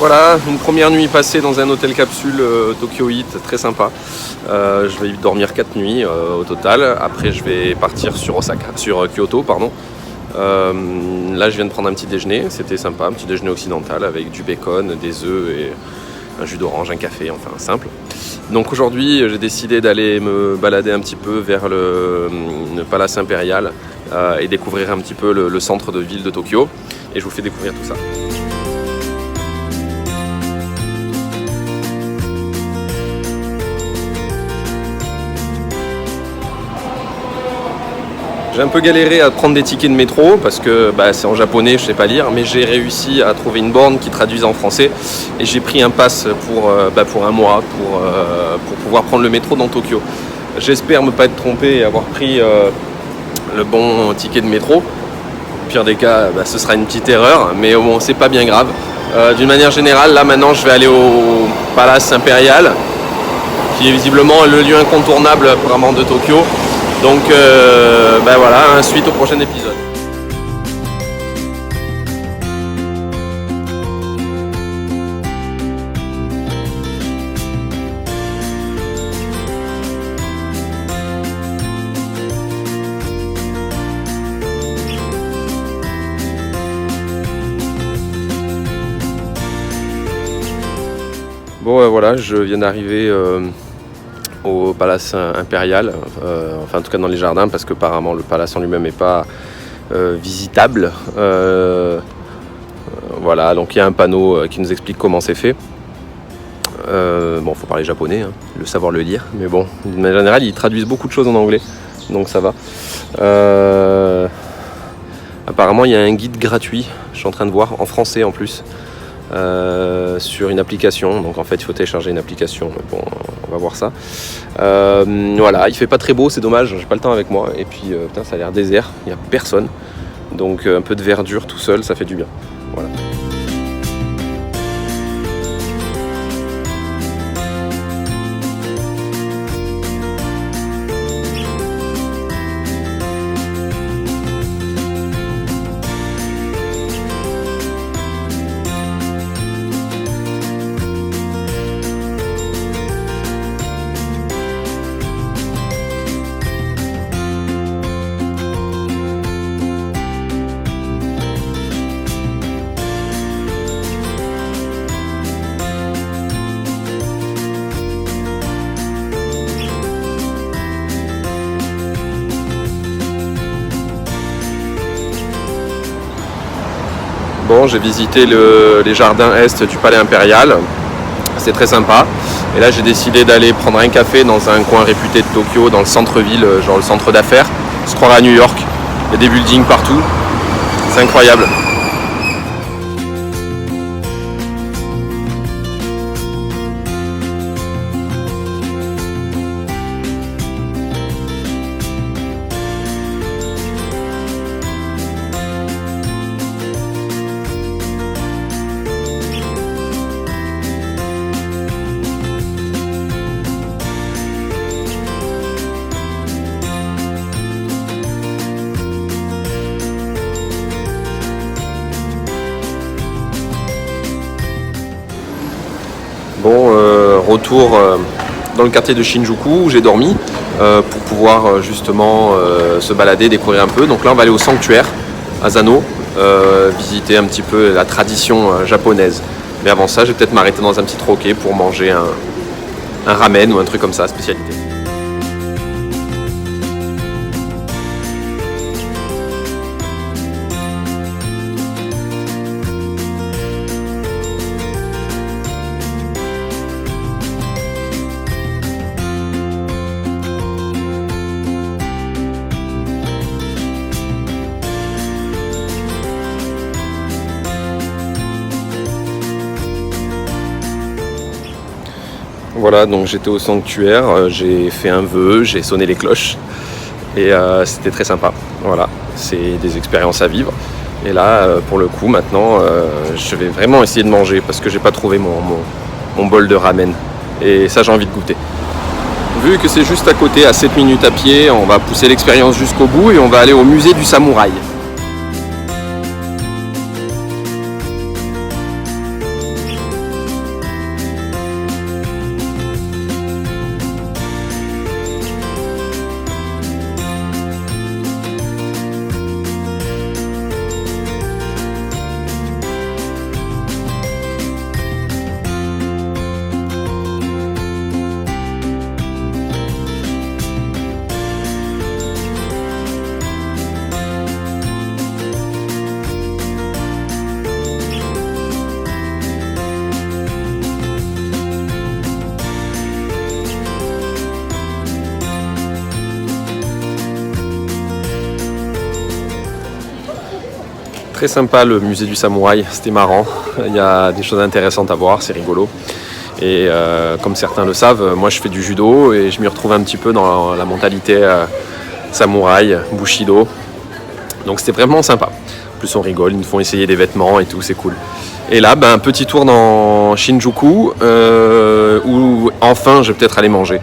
Voilà, une première nuit passée dans un hôtel capsule Tokyo Heat, très sympa. Je vais y dormir 4 nuits au total. Après, je vais partir sur Kyoto, pardon. Là, je viens de prendre un petit déjeuner, c'était sympa, un petit déjeuner occidental avec du bacon, des œufs et un jus d'orange, un café, enfin simple. Donc aujourd'hui, j'ai décidé d'aller me balader un petit peu vers le Palace Impérial et découvrir un petit peu le centre de ville de Tokyo. Et je vous fais découvrir tout ça. J'ai un peu galéré à prendre des tickets de métro parce que c'est en japonais, je sais pas lire, mais j'ai réussi à trouver une borne qui traduise en français et j'ai pris un pass pour un mois pour pouvoir prendre le métro dans Tokyo. J'espère ne pas être trompé et avoir pris le bon ticket de métro. Au pire des cas, ce sera une petite erreur, mais bon, c'est pas bien grave. D'une manière générale, là maintenant, je vais aller au Palace Impérial, qui est visiblement le lieu incontournable apparemment de Tokyo. Donc voilà, suite au prochain épisode. Bon voilà, je viens d'arriver au Palace Impérial, enfin en tout cas dans les jardins, parce que apparemment le palace en lui-même n'est pas visitable. Voilà, donc il y a un panneau qui nous explique comment c'est fait. Bon, faut parler japonais, hein, le savoir le lire, mais bon, d'une manière générale, ils traduisent beaucoup de choses en anglais, donc ça va. Apparemment, il y a un guide gratuit, je suis en train de voir, en français en plus. Sur une application, donc en fait il faut télécharger une application, mais bon on va voir ça. Voilà, il fait pas très beau, c'est dommage, j'ai pas le temps avec moi, et puis ça a l'air désert, il n'y a personne, donc un peu de verdure tout seul, ça fait du bien. Voilà. Bon, j'ai visité les jardins est du Palais Impérial, c'est très sympa. Et là j'ai décidé d'aller prendre un café dans un coin réputé de Tokyo, dans le centre-ville, genre le centre d'affaires. Je crois à New York, il y a des buildings partout, c'est incroyable. Bon, retour dans le quartier de Shinjuku où j'ai dormi pour pouvoir justement se balader, découvrir un peu. Donc là on va aller au sanctuaire Asano, visiter un petit peu la tradition japonaise. Mais avant ça, je vais peut-être m'arrêter dans un petit troquet pour manger un ramen ou un truc comme ça, spécialité. Voilà, donc j'étais au sanctuaire, j'ai fait un vœu, j'ai sonné les cloches et c'était très sympa. Voilà, c'est des expériences à vivre. Et là, pour le coup, maintenant, je vais vraiment essayer de manger parce que j'ai pas trouvé mon bol de ramen. Et ça, j'ai envie de goûter. Vu que c'est juste à côté, à 7 minutes à pied, on va pousser l'expérience jusqu'au bout et on va aller au musée du samouraï. Très sympa le musée du samouraï, c'était marrant. Il y a des choses intéressantes à voir, c'est rigolo. Et comme certains le savent, moi je fais du judo et je m'y retrouve un petit peu dans la mentalité samouraï, bushido. Donc c'était vraiment sympa. En plus on rigole, ils nous font essayer des vêtements et tout, c'est cool. Et là, un petit tour dans Shinjuku où enfin je vais peut-être aller manger.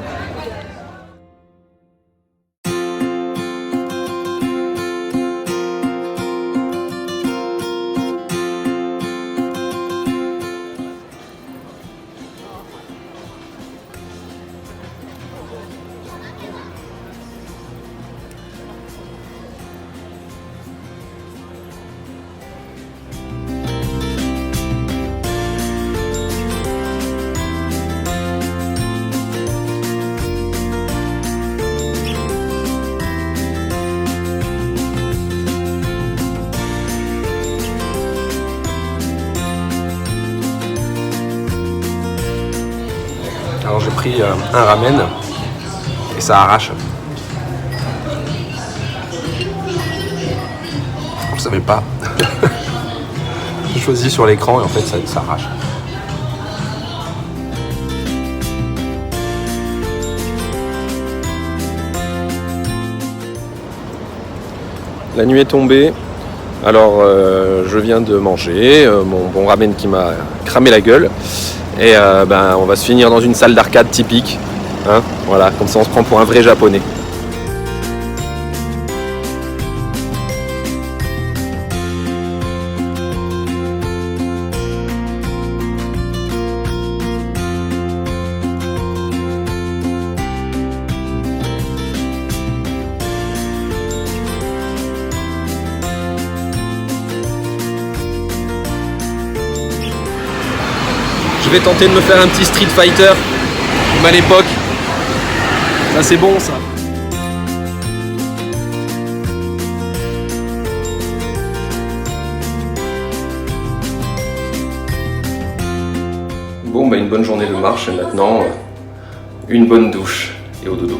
Alors j'ai pris un ramen et ça arrache. Je savais pas. J'ai choisi sur l'écran et en fait ça arrache. La nuit est tombée. Alors je viens de manger mon bon ramen qui m'a cramé la gueule. Et on va se finir dans une salle d'arcade typique. Hein, voilà, comme ça on se prend pour un vrai japonais. Je vais tenter de me faire un petit Street Fighter comme à l'époque. Ça c'est bon ça. Bon une bonne journée de marche et maintenant une bonne douche et au dodo.